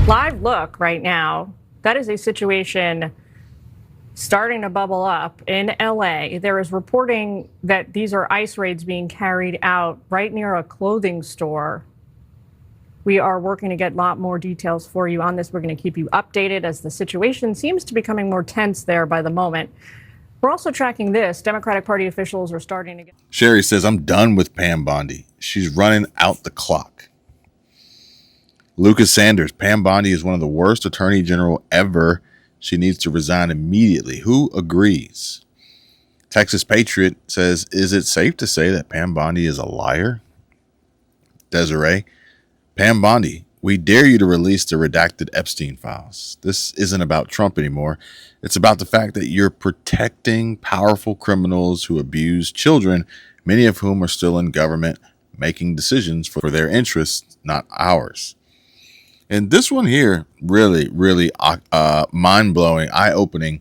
Live look right now, that is a situation starting to bubble up in LA. There is reporting that these are ICE raids being carried out right near a clothing store. We are working to get a lot more details for you on this. We're going to keep you updated as the situation seems to be becoming more tense there by the moment. We're also tracking this. Democratic Party officials are starting to get. Sherry says, I'm done with Pam Bondi. She's running out the clock. Lucas Sanders, Pam Bondi is one of the worst attorney general ever. She needs to resign immediately. Who agrees? Texas Patriot says, is it safe to say that Pam Bondi is a liar? Desiree, Pam Bondi, we dare you to release the redacted Epstein files. This isn't about Trump anymore. It's about the fact that you're protecting powerful criminals who abuse children, many of whom are still in government, making decisions for their interests, not ours. And this one here, really, mind-blowing, eye-opening.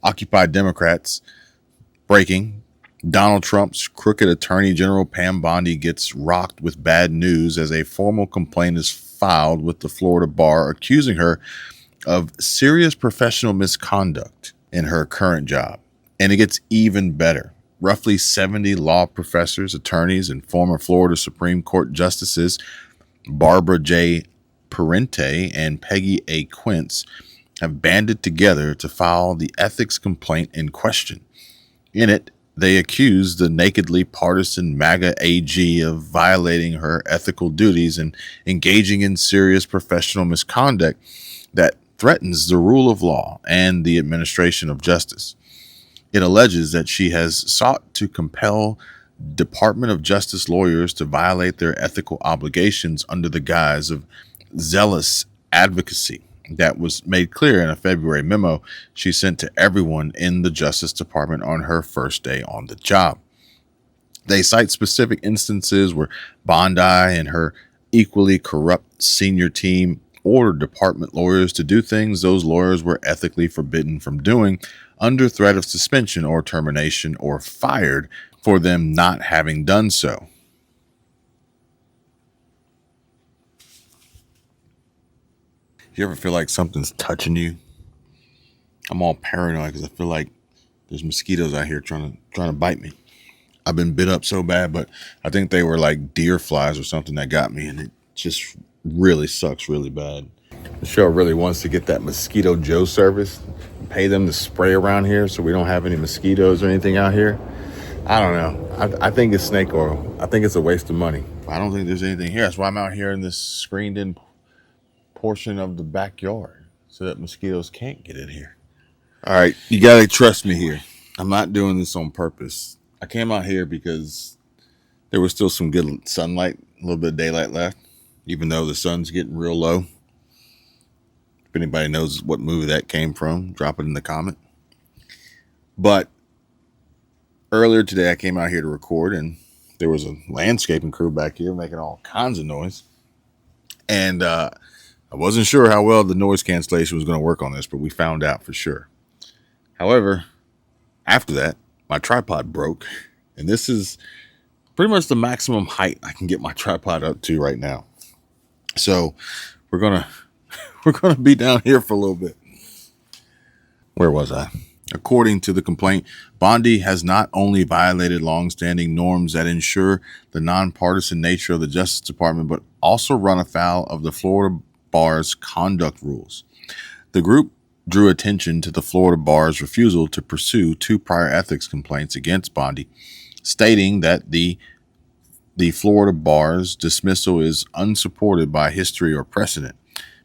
Occupy Democrats breaking. Donald Trump's crooked attorney general Pam Bondi gets rocked with bad news as a formal complaint is filed with the Florida bar accusing her of serious professional misconduct in her current job. And it gets even better. Roughly 70 law professors, attorneys, and former Florida Supreme Court justices, Barbara J. Parente and Peggy A. Quince, have banded together to file the ethics complaint in question. In it, they accuse the nakedly partisan MAGA AG of violating her ethical duties and engaging in serious professional misconduct that threatens the rule of law and the administration of justice. It alleges that she has sought to compel Department of Justice lawyers to violate their ethical obligations under the guise of zealous advocacy. That was made clear in a February memo she sent to everyone in the Justice Department on her first day on the job. They cite specific instances where Bondi and her equally corrupt senior team ordered department lawyers to do things those lawyers were ethically forbidden from doing under threat of suspension or termination or fired for them not having done so. You ever feel like something's touching you? I'm all paranoid because I feel like there's mosquitoes out here trying to bite me. I've been bit up so bad, but I think they were like deer flies or something that got me, and it just really sucks really bad. The show really wants to get that Mosquito Joe service, pay them to spray around here so we don't have any mosquitoes or anything out here. I don't know. I think it's snake oil. I think it's a waste of money. I don't think there's anything here. That's why I'm out here in this screened-in portion of the backyard so that mosquitoes can't get in here. All right, you gotta trust me here. I'm not doing this on purpose. I came out here because there was still some good sunlight, a little bit of daylight left, even though the sun's getting real low. If anybody knows what movie that came from, drop it in the comment. But earlier today, I came out here to record, and there was a landscaping crew back here making all kinds of noise. And I wasn't sure how well the noise cancellation was going to work on this, but we found out for sure. However, after that, my tripod broke, and this is pretty much the maximum height I can get my tripod up to right now. So we're gonna be down here for a little bit. Where was I? According to the complaint, Bondi has not only violated longstanding norms that ensure the nonpartisan nature of the Justice Department, but also run afoul of the Florida Bar's conduct rules. The group drew attention to the Florida Bar's refusal to pursue 2 prior ethics complaints against Bondi, stating that the Florida Bar's dismissal is unsupported by history or precedent,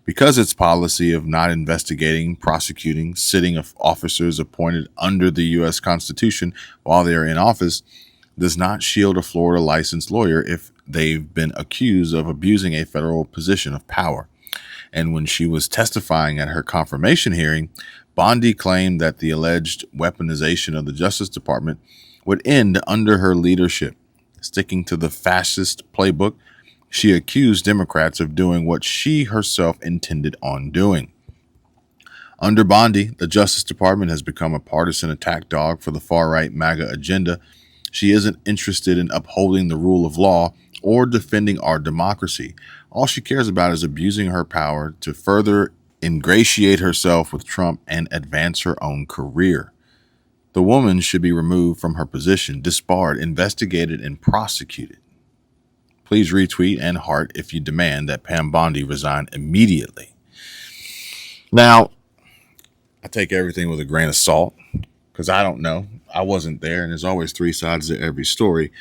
because its policy of not investigating, prosecuting, sitting officers appointed under the U.S. Constitution while they are in office does not shield a Florida licensed lawyer if they've been accused of abusing a federal position of power. And when she was testifying at her confirmation hearing, Bondi claimed that the alleged weaponization of the Justice Department would end under her leadership. Sticking to the fascist playbook, she accused Democrats of doing what she herself intended on doing. Under Bondi, the Justice Department has become a partisan attack dog for the far-right MAGA agenda. She isn't interested in upholding the rule of law or defending our democracy. All she cares about is abusing her power to further ingratiate herself with Trump and advance her own career. The woman should be removed from her position, disbarred, investigated, and prosecuted. Please retweet and heart if you demand that Pam Bondi resign immediately. Now, I take everything with a grain of salt because I don't know. I wasn't there, and there's always three sides to every story.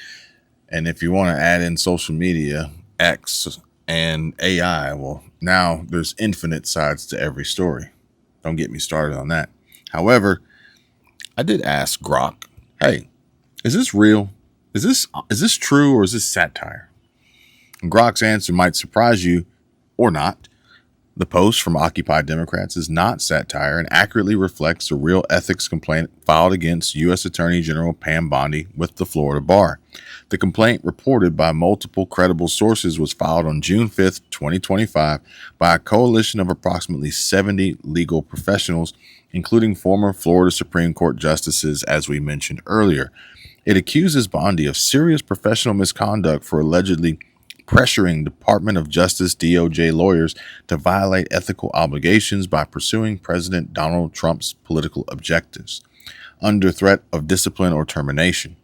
And if you want to add in social media, X, and AI, well, now there's infinite sides to every story. Don't get me started on that. However, I did ask Grok, hey, is this real? Is this true, or is this satire? And Grok's answer might surprise you or not. The post from Occupy Democrats is not satire and accurately reflects a real ethics complaint filed against U.S. Attorney General Pam Bondi with the Florida bar. The complaint, reported by multiple credible sources, was filed on June 5th, 2025, by a coalition of approximately 70 legal professionals, including former Florida Supreme Court justices, as we mentioned earlier. It accuses Bondi of serious professional misconduct for allegedly pressuring Department of Justice DOJ lawyers to violate ethical obligations by pursuing President Donald Trump's political objectives under threat of discipline or termination.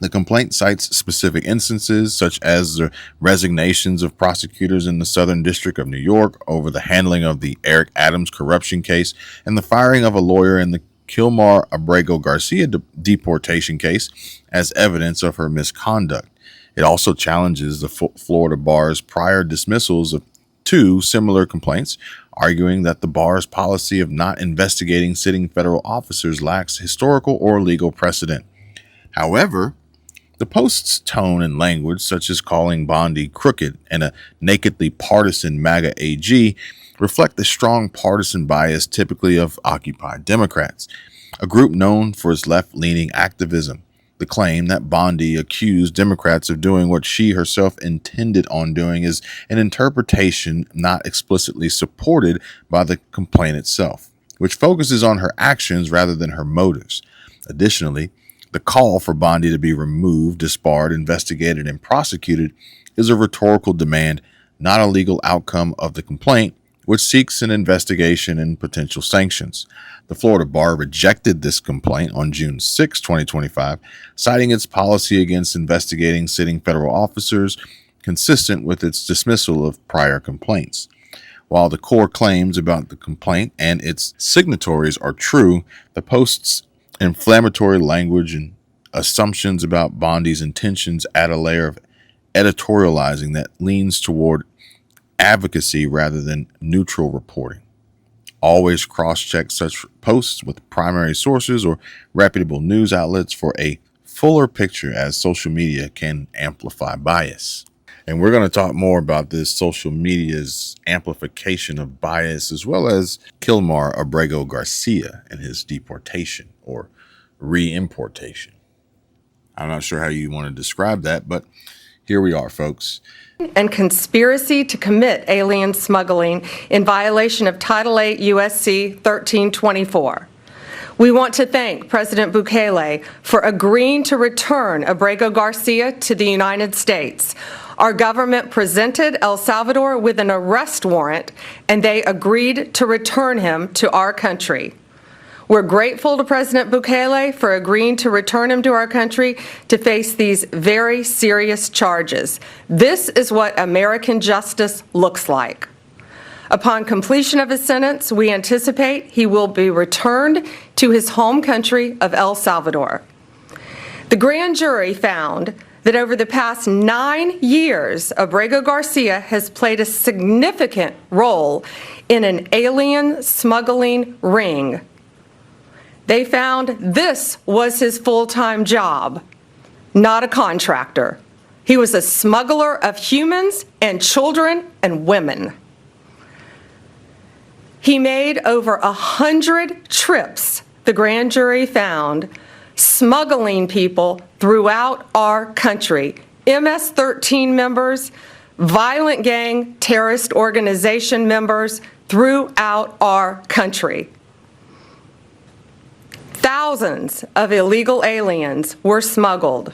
The complaint cites specific instances, such as the resignations of prosecutors in the Southern District of New York over the handling of the Eric Adams corruption case and the firing of a lawyer in the Kilmar Abrego Garcia deportation case as evidence of her misconduct. It also challenges the Florida bar's prior dismissals of two similar complaints, arguing that the bar's policy of not investigating sitting federal officers lacks historical or legal precedent. However, the post's tone and language, such as calling Bondi crooked and a nakedly partisan MAGA AG, reflect the strong partisan bias typically of Occupy Democrats, a group known for its left-leaning activism. The claim that Bondi accused Democrats of doing what she herself intended on doing is an interpretation not explicitly supported by the complaint itself, which focuses on her actions rather than her motives. Additionally, the call for Bondi to be removed, disbarred, investigated, and prosecuted is a rhetorical demand, not a legal outcome of the complaint, which seeks an investigation and potential sanctions. The Florida bar rejected this complaint on June 6, 2025, citing its policy against investigating sitting federal officers, consistent with its dismissal of prior complaints. While the core claims about the complaint and its signatories are true, the post's inflammatory language and assumptions about Bondi's intentions add a layer of editorializing that leans toward advocacy rather than neutral reporting. Always cross-check such posts with primary sources or reputable news outlets for a fuller picture, as social media can amplify bias. And we're going to talk more about this social media's amplification of bias, as well as Kilmar Abrego Garcia and his deportation or re-importation. I'm not sure how you want to describe that, but here we are, folks. And conspiracy to commit alien smuggling in violation of Title 8 U.S.C. 1324. We want to thank President Bukele for agreeing to return Abrego Garcia to the United States. Our government presented El Salvador with an arrest warrant, and they agreed to return him to our country. We're grateful to President Bukele for agreeing to return him to our country to face these very serious charges. This is what American justice looks like. Upon completion of his sentence, we anticipate he will be returned to his home country of El Salvador. The grand jury found that over the past 9 years, Abrego Garcia has played a significant role in an alien smuggling ring. They found this was his full-time job, not a contractor. He was a smuggler of humans and children and women. He made over 100 trips, the grand jury found, smuggling people throughout our country. MS-13 members, violent gang terrorist organization members throughout our country. Thousands of illegal aliens were smuggled.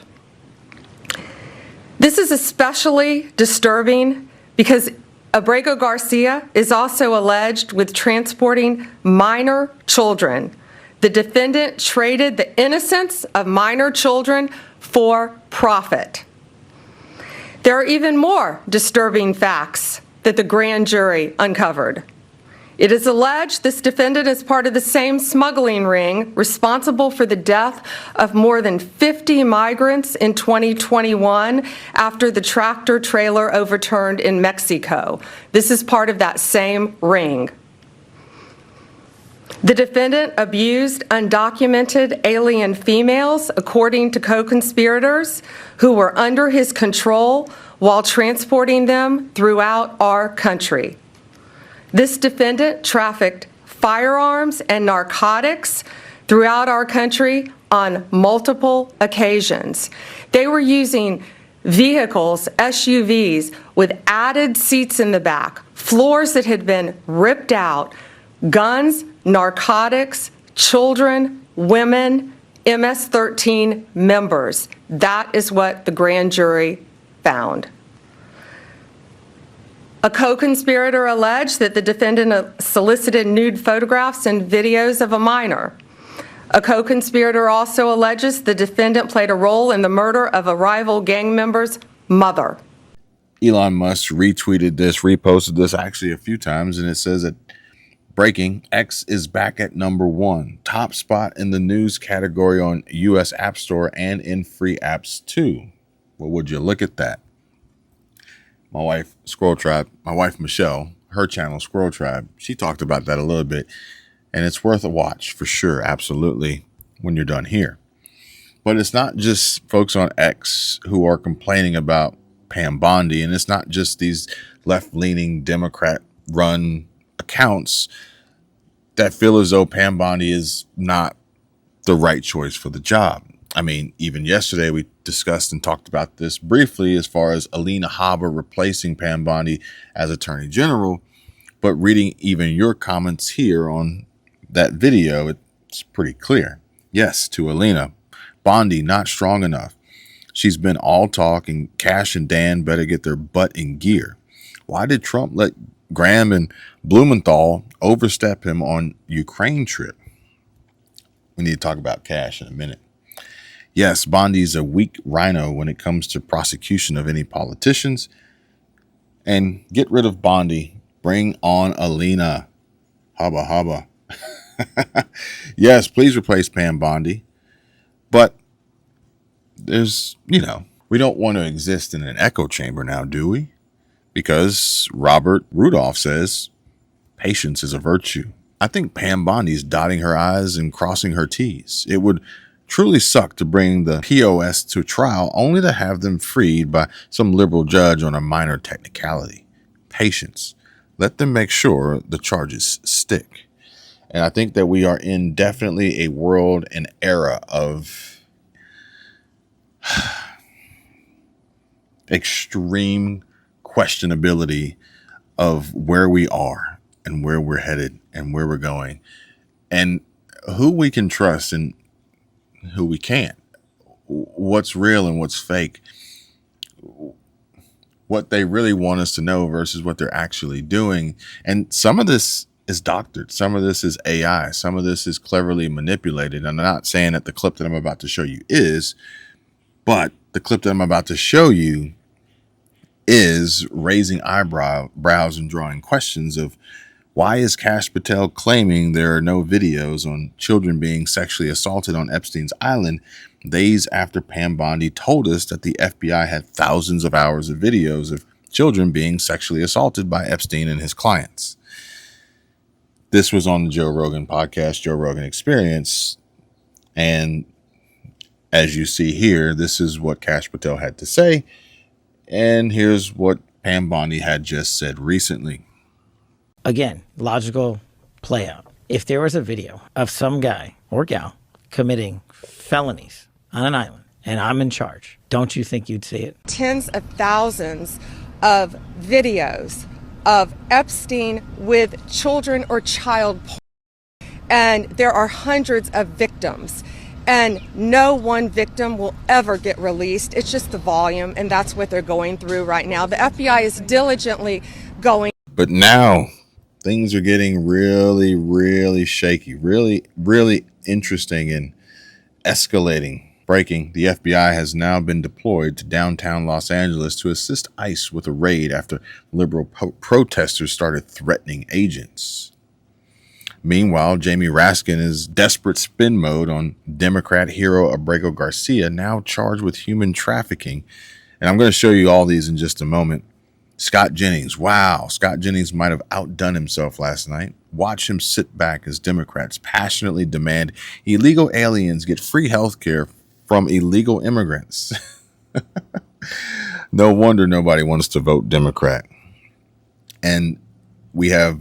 This is especially disturbing because Abrego Garcia is also alleged with transporting minor children. The defendant traded the innocence of minor children for profit. There are even more disturbing facts that the grand jury uncovered. It is alleged this defendant is part of the same smuggling ring responsible for the death of more than 50 migrants in 2021 after the tractor trailer overturned in Mexico. This is part of that same ring. The defendant abused undocumented alien females, according to co-conspirators, who were under his control while transporting them throughout our country. This defendant trafficked firearms and narcotics throughout our country on multiple occasions. They were using vehicles, SUVs, with added seats in the back, floors that had been ripped out, guns, narcotics, children, women, MS-13 members. That is what the grand jury found. A co-conspirator alleged that the defendant solicited nude photographs and videos of a minor. A co-conspirator also alleges the defendant played a role in the murder of a rival gang member's mother. Elon Musk retweeted this, reposted this actually a few times, and it says that breaking, X is back at #1, top spot in the news category on US App Store and in free apps too. Well, would you look at that? My wife, Squirrel Tribe, my wife, Michelle, her channel, Squirrel Tribe, she talked about that a little bit, and it's worth a watch for sure, absolutely, when you're done here. But it's not just folks on X who are complaining about Pam Bondi, and it's not just these left-leaning Democrat-run accounts that feel as though Pam Bondi is not the right choice for the job. I mean, even yesterday we discussed and talked about this briefly as far as Alina Habba replacing Pam Bondi as Attorney General. But reading even your comments here on that video, it's pretty clear. Yes, to Alina, Bondi not strong enough. She's been all talk, and Kash and Dan better get their butt in gear. Why did Trump let Graham and Blumenthal overstep him on Ukraine trip? We need to talk about Kash in a minute. Yes, Bondi's a weak rhino when it comes to prosecution of any politicians. And get rid of Bondi. Bring on Alina. Habba habba. Yes, please replace Pam Bondi. But there's, we don't want to exist in an echo chamber now, do we? Because Robert Rudolph says patience is a virtue. I think Pam Bondi's dotting her I's and crossing her T's. It would truly suck to bring the POS to trial only to have them freed by some liberal judge on a minor technicality. Patience. Let them make sure the charges stick. And I think that we are in definitely a world and era of extreme questionability of where we are and where we're headed and where we're going and who we can trust and who we can't, what's real and what's fake, what they really want us to know versus what they're actually doing. And some of this is doctored. Some of this is AI. Some of this is cleverly manipulated. And I'm not saying that the clip that I'm about to show you is, but the clip that I'm about to show you is raising eyebrows and drawing questions of why is Kash Patel claiming there are no videos on children being sexually assaulted on Epstein's Island days after Pam Bondi told us that the FBI had thousands of hours of videos of children being sexually assaulted by Epstein and his clients? This was on the Joe Rogan podcast, Joe Rogan Experience. And as you see here, this is what Kash Patel had to say. And here's what Pam Bondi had just said recently. Again, logical play out. If there was a video of some guy or gal committing felonies on an island and I'm in charge, don't you think you'd see it? Tens of thousands of videos of Epstein with children or child porn. And there are hundreds of victims. And no one victim will ever get released. It's just the volume, and that's what they're going through right now. The FBI is diligently going. But now things are getting really, really shaky, really, really interesting and escalating. Breaking, the FBI has now been deployed to downtown Los Angeles to assist ICE with a raid after liberal protesters started threatening agents. Meanwhile, Jamie Raskin is desperate spin mode on Democrat hero Abrego Garcia, now charged with human trafficking. And I'm going to show you all these in just a moment. Scott Jennings. Wow, Scott Jennings might have outdone himself last night. Watch him sit back as Democrats passionately demand illegal aliens get free health care from illegal immigrants. No wonder nobody wants to vote Democrat. And we have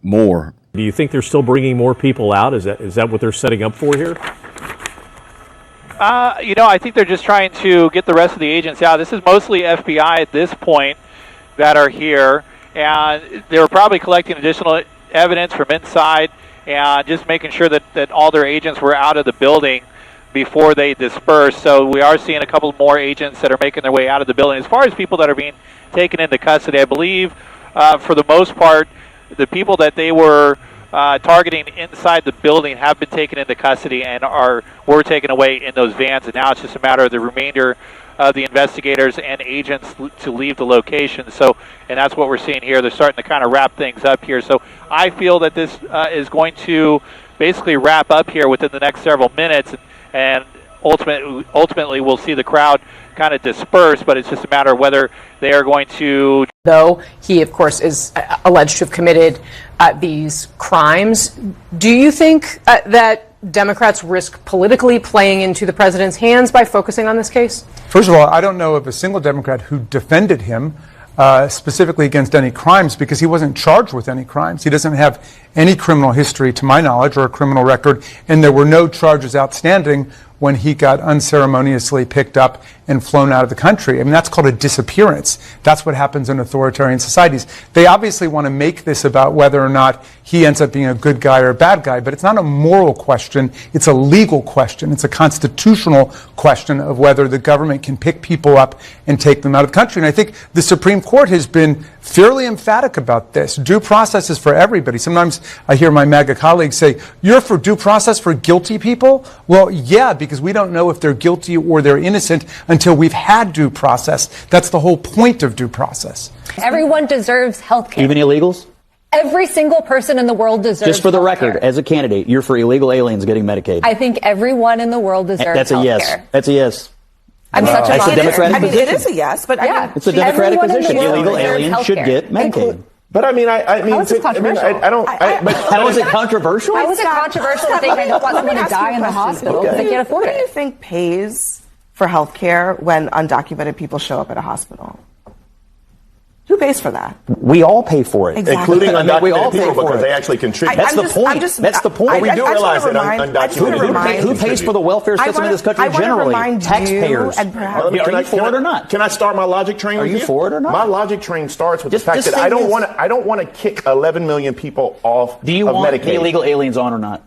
more. Do you think they're still bringing more people out? Is that what they're setting up for here? I think they're just trying to get the rest of the agents out. This is mostly FBI at this point that are here, and they're probably collecting additional evidence from inside and just making sure that all their agents were out of the building before they disperse. So we are seeing a couple more agents that are making their way out of the building. As far as people that are being taken into custody, I believe for the most part, the people that they were targeting inside the building have been taken into custody and were taken away in those vans, and now it's just a matter of the remainder of the investigators and agents to leave the location. So, and that's what we're seeing here. They're starting to kind of wrap things up here. So I feel that this is going to basically wrap up here within the next several minutes, and ultimately we'll see the crowd kind of disperse, but it's just a matter of whether they are going to... Though he, of course, is alleged to have committed these crimes, do you think that Democrats risk politically playing into the president's hands by focusing on this case? First of all, I don't know of a single Democrat who defended him specifically against any crimes, because he wasn't charged with any crimes. He doesn't have any criminal history, to my knowledge, or a criminal record, and there were no charges outstanding when he got unceremoniously picked up and flown out of the country. I mean, that's called a disappearance. That's what happens in authoritarian societies. They obviously want to make this about whether or not he ends up being a good guy or a bad guy, but it's not a moral question. It's a legal question. It's a constitutional question of whether the government can pick people up and take them out of the country. And I think the Supreme Court has been fairly emphatic about this. Due process is for everybody. Sometimes I hear my MAGA colleagues say, you're for due process for guilty people? Well, yeah, because we don't know if they're guilty or they're innocent until we've had due process. That's the whole point of due process. Everyone deserves health care. Even illegals? Every single person in the world deserves Just for the healthcare. record, as a candidate, you're for illegal aliens getting Medicaid. I think everyone in the world deserves That's a yes. healthcare. That's a yes. I'm such a That's a Democratic position. It is a yes, but yeah. It's a Democratic Everyone in the position. world Illegal deserves aliens should healthcare. get Medicaid. But I mean, How is this controversial? How is it controversial? How is it controversial to think I don't want someone to die in the hospital because they can't afford Who do you it? think pays for health care when undocumented people show up at a hospital? Who pays for that? We all pay for it. Exactly. Including undocumented we all pay people, for because it. they actually contribute. That's the point. That's the point. We do realize that undocumented Who pays for the welfare system in this country generally? Taxpayers. Are you for it or not? Can I start my logic train? Are you for it or not? My logic train starts with the fact that I don't want to kick 11 million people off. Do you of want Medicaid. the illegal aliens on or not?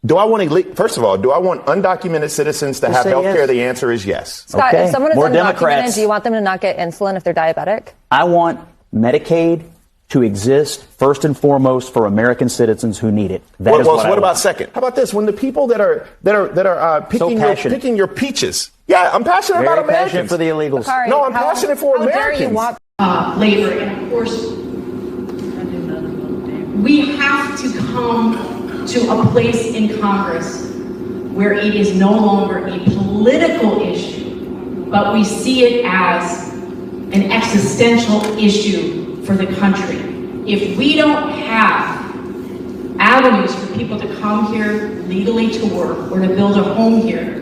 Do I want first of all, do I want undocumented citizens to have health care? Yes. The answer is yes. Scott, Okay. if someone is More undocumented, Democrats. do you want them to not get insulin if they're diabetic? I want Medicaid to exist first and foremost for American citizens who need it. That is what I what about want. second? How about this? When the people that are picking your peaches. Yeah, I'm passionate Very about Americans. passionate for the illegals. Sorry, No, I'm passionate for how dare you Americans. want labor, and of course, we have to come to a place in Congress where it is no longer a political issue, but we see it as an existential issue for the country. If we don't have avenues for people to come here legally to work or to build a home here,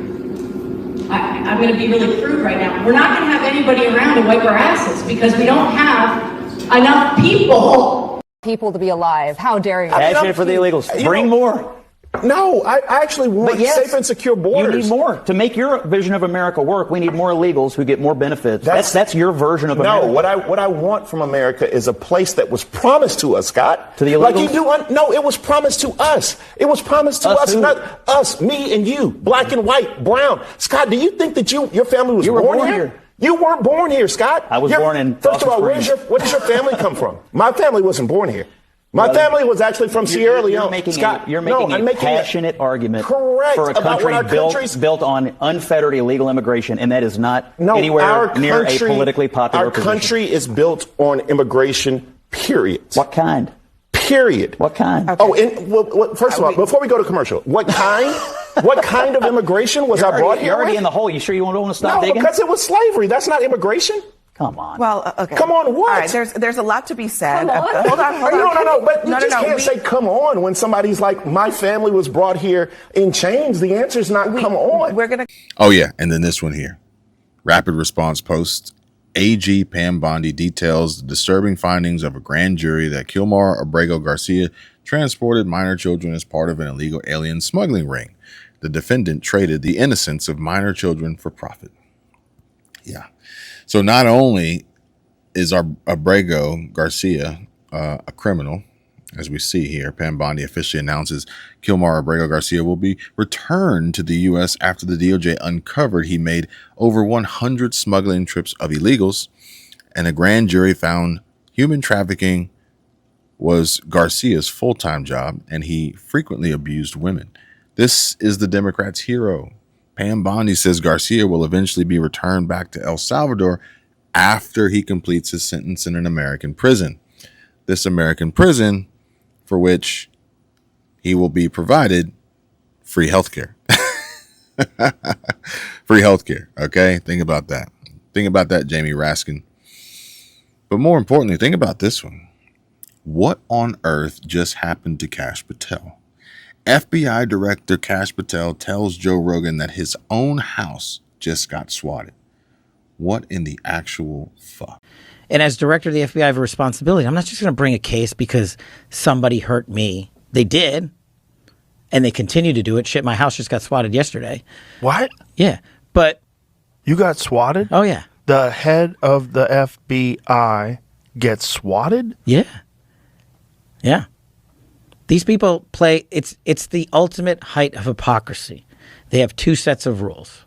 I'm going to be really crude right now. We're not going to have anybody around to wipe our asses because we don't have enough people to be alive. How dare you? Passionate for the illegals. Bring more. No, I actually want safe and secure borders. You need more. To make your vision of America work, we need more illegals who get more benefits. That's your version of America. No, what I want from America is a place that was promised to us, Scott. To the illegals? Like you do. No, it was promised to us. It was promised to us, who? not us, me and you, black and white, brown. Scott, do you think that your family was You were born born here? here. You weren't born here, Scott. I was born in First of all, Dawson Springs. where does your family come from? My family wasn't born here. My family was actually from Sierra Leone. You're making a passionate argument correct for a about country what our built on unfettered illegal immigration, and that is not No, anywhere our near country, a politically popular Our position. country is built on immigration, period. What kind? Period. What kind? Okay. Oh, and first of all, before we go to commercial, what kind? What kind of immigration was I brought here? You're already with? in the hole. You sure you don't want to stop digging? No, because it was slavery. That's not immigration. Come on. Well, okay. Come on, what? All right, there's a lot to be said. Hold on. No, but you can't say come on when somebody's like, my family was brought here in chains. The answer's not come on. We're going to. Oh, yeah. And then this one here. Rapid response post. AG Pam Bondi details the disturbing findings of a grand jury that Kilmar Abrego Garcia transported minor children as part of an illegal alien smuggling ring. The defendant traded the innocence of minor children for profit. Yeah. So not only is our Abrego Garcia a criminal, as we see here, Pam Bondi officially announces Kilmar Abrego Garcia will be returned to the U.S. after the DOJ uncovered he made over 100 smuggling trips of illegals, and a grand jury found human trafficking was Garcia's full-time job, and he frequently abused women. This is the Democrats' hero. Pam Bondi says Garcia will eventually be returned back to El Salvador after he completes his sentence in an American prison. This American prison for which he will be provided free healthcare. Free healthcare, okay? Think about that. Think about that, Jamie Raskin. But more importantly, think about this one. What on earth just happened to Kash Patel? FBI Director Kash Patel tells Joe Rogan that his own house just got swatted. What in the actual fuck? And as director of the FBI, I have a responsibility. I'm not just going to bring a case because somebody hurt me. They did. And they continue to do it. Shit, my house just got swatted yesterday. What? Yeah. But. You got swatted? Oh, yeah. The head of the FBI gets swatted? Yeah. Yeah. These people play, it's the ultimate height of hypocrisy. They have two sets of rules.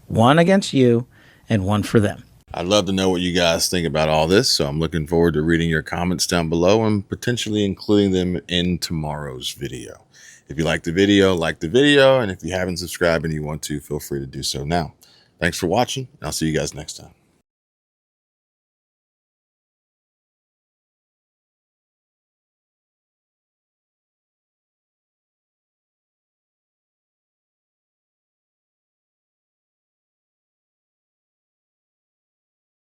One against you and one for them. I'd love to know what you guys think about all this, so I'm looking forward to reading your comments down below and potentially including them in tomorrow's video. If you like the video, and if you haven't subscribed and you want to, feel free to do so now. Thanks for watching, and I'll see you guys next time.